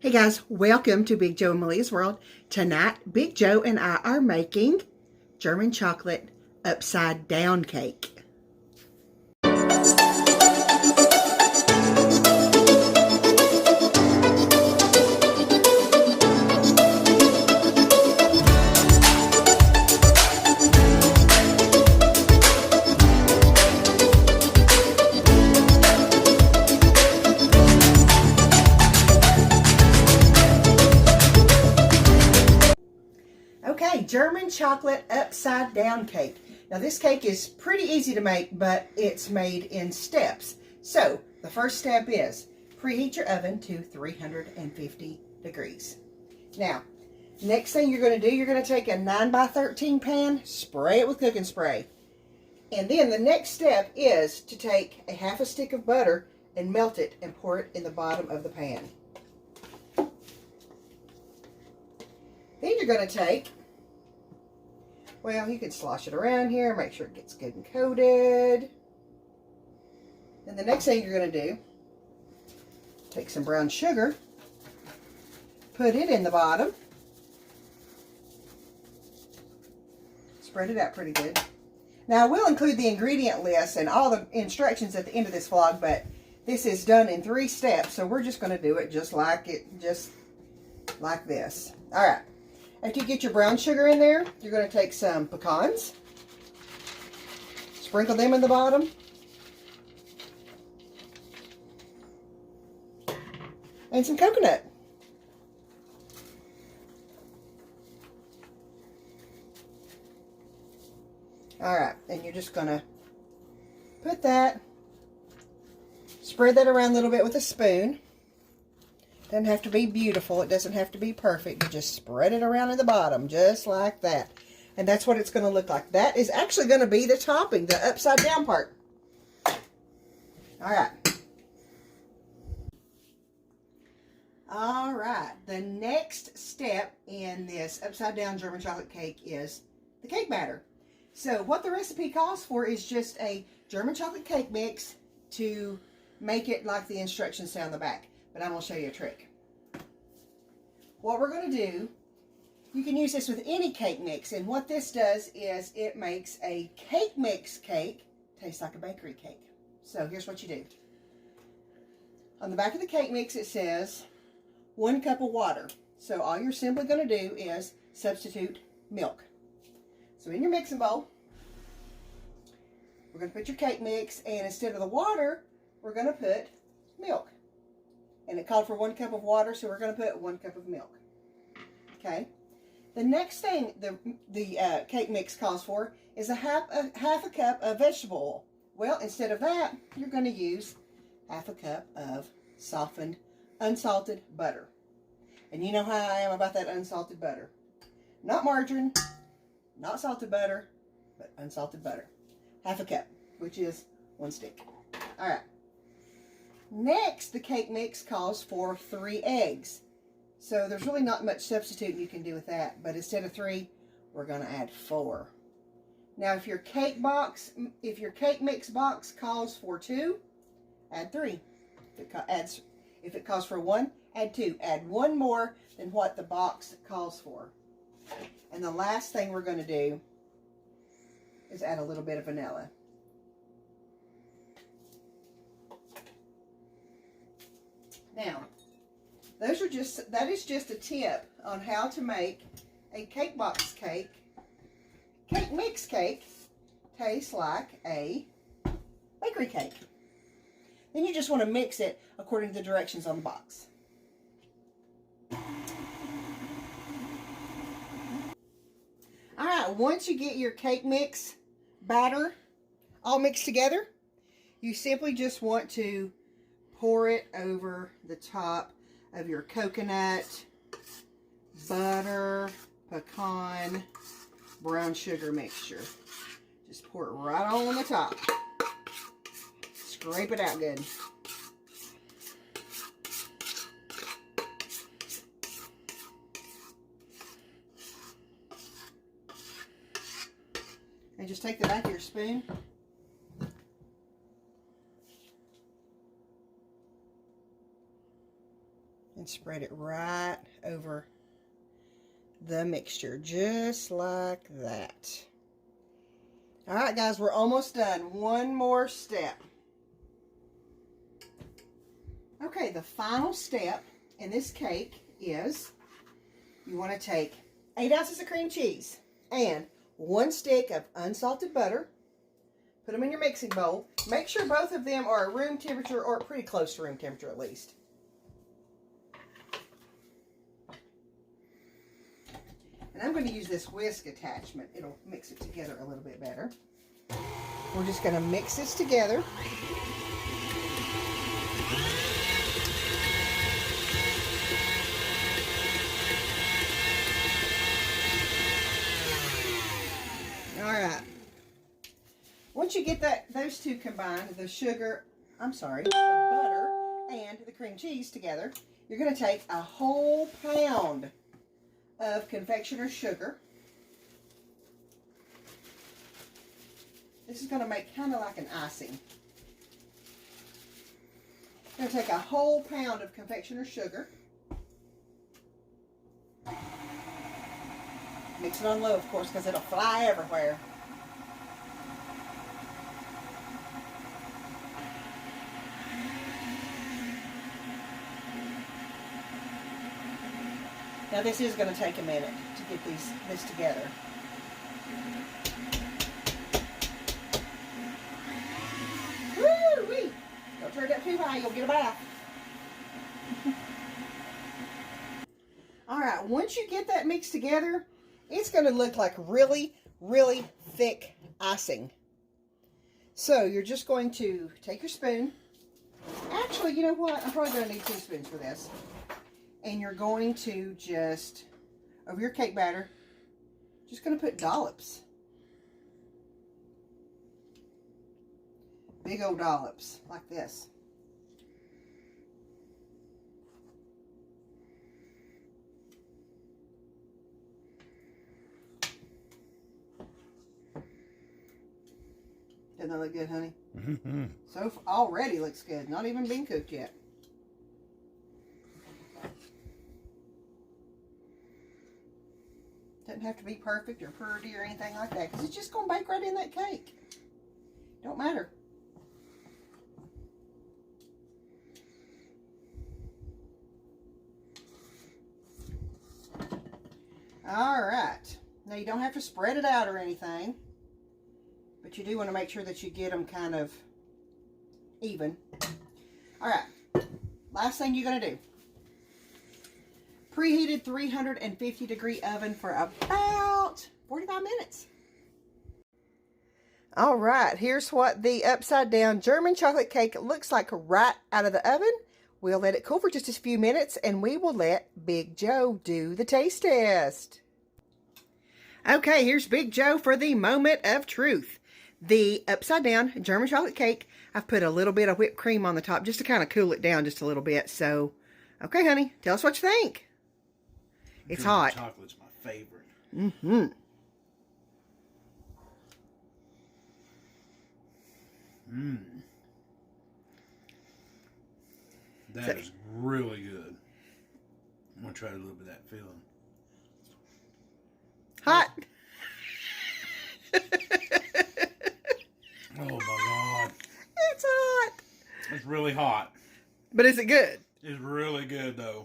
Hey guys, welcome to Big Joe and Malia's World. Tonight, Big Joe and I are making German chocolate upside down cake. Okay, German chocolate upside down cake. Now this cake is pretty easy to make, but it's made in steps. So the first step is preheat your oven to 350 degrees. Now, next thing you're going to do, you're going to take a 9x13 pan, spray it with cooking spray. And then the next step is to take a half a stick of butter and melt it and pour it in the bottom of the pan. Then you're going to take, well, you can slosh it around here, make sure it gets good and coated. And the next thing you're going to do, take some brown sugar, put it in the bottom, spread it out pretty good. Now, I will include the ingredient list and all the instructions at the end of this vlog, but this is done in 3 steps, so we're just going to do it just like this. All right. After you get your brown sugar in there, you're going to take some pecans, sprinkle them in the bottom, and some coconut. Alright, and you're just going to put that, spread that around a little bit with a spoon. Doesn't have to be beautiful. It doesn't have to be perfect. You just spread it around in the bottom, just like that. And that's what it's going to look like. That is actually going to be the topping, the upside down part. Alright. Alright, the next step in this upside down German chocolate cake is the cake batter. So what the recipe calls for is just a German chocolate cake mix to make it like the instructions say on the back. But I'm going to show you a trick. What we're going to do, you can use this with any cake mix. And what this does is it makes a cake mix cake taste like a bakery cake. So here's what you do. On the back of the cake mix it says 1 cup of water. So all you're simply going to do is substitute milk. So in your mixing bowl, we're going to put your cake mix, and instead of the water, we're going to put milk. And it called for 1 cup of water, so we're going to put 1 cup of milk. Okay. The next thing the cake mix calls for is half a cup of vegetable oil. Well, instead of that, you're going to use half a cup of softened, unsalted butter. And you know how I am about that unsalted butter. Not margarine, not salted butter, but unsalted butter. Half a cup, which is 1 stick. All right. Next, the cake mix calls for 3 eggs. So there's really not much substituting you can do with that. But instead of 3, we're going to add 4. Now, if your cake mix box calls for 2, add 3. If it calls for 1, add 2. Add 1 more than what the box calls for. And the last thing we're going to do is add a little bit of vanilla. Now, that is just a tip on how to make a cake mix cake taste like a bakery cake. Then you just want to mix it according to the directions on the box. Alright, once you get your cake mix batter all mixed together, you simply just want to pour it over the top of your coconut, butter, pecan, brown sugar mixture. Just pour it right on the top. Scrape it out good. And just take the back of your spoon and spread it right over the mixture, just like that. All right, guys, we're almost done. One more step. Okay, the final step in this cake is you want to take 8 ounces of cream cheese and 1 stick of unsalted butter. Put them in your mixing bowl. Make sure both of them are room temperature or pretty close to room temperature at least. And I'm going to use this whisk attachment. It'll mix it together a little bit better. We're just going to mix this together. All right. Once you get those two combined, the butter and the cream cheese together, you're going to take a whole pound of confectioner's sugar. This is going to make kind of like an icing. I'm going to take a whole pound of confectioner's sugar. Mix it on low, of course, because it'll fly everywhere. Now this is going to take a minute to get this together. Woo-wee! Don't turn it up too high, you'll get a bath. Alright, once you get that mixed together, it's going to look like really, really thick icing. So you're just going to take your spoon. Actually, you know what? I'm probably going to need 2 spoons for this. And you're going to just, over your cake batter, just going to put dollops. Big old dollops, like this. Doesn't that look good, honey? Mm-hmm. So already looks good. Not even been cooked yet. Doesn't have to be perfect or pretty or anything like that, because it's just going to bake right in that cake. Don't matter. All right. Now you don't have to spread it out or anything, but you do want to make sure that you get them kind of even. All right. Last thing you're going to do. Preheated 350 degree oven for about 45 minutes. All right, here's what the upside down German chocolate cake looks like right out of the oven. We'll let it cool for just a few minutes and we will let Big Joe do the taste test. Okay, here's Big Joe for the moment of truth. The upside down German chocolate cake, I've put a little bit of whipped cream on the top just to kind of cool it down just a little bit. So, okay, honey, tell us what you think. It's hot. Chocolate's my favorite. Mm-hmm. Mmm. That is really good. I'm going to try a little bit of that feeling. Hot. Oh, my God. It's hot. It's really hot. But is it good? It's really good, though.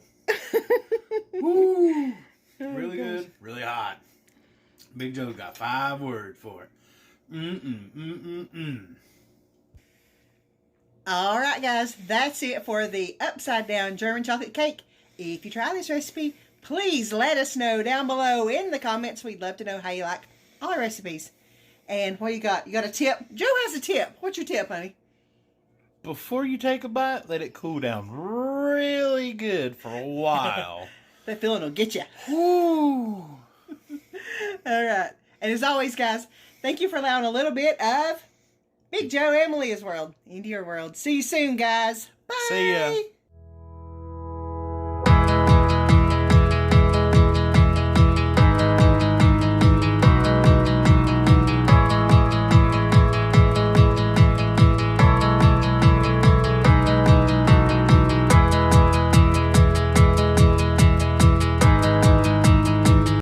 Woo! Really good, really hot. Big Joe's got 5 words for it. All right, guys, that's it for the upside down German chocolate cake. If you try this recipe, please let us know down below in the comments. We'd love to know how you like all our recipes. And what you got? You got a tip? Joe has a tip. What's your tip, honey? Before you take a bite, let it cool down really good for a while. That feeling will get you. Woo! All right. And as always, guys, thank you for allowing a little bit of Big Joe and Malia's world into your world. See you soon, guys. Bye. See ya.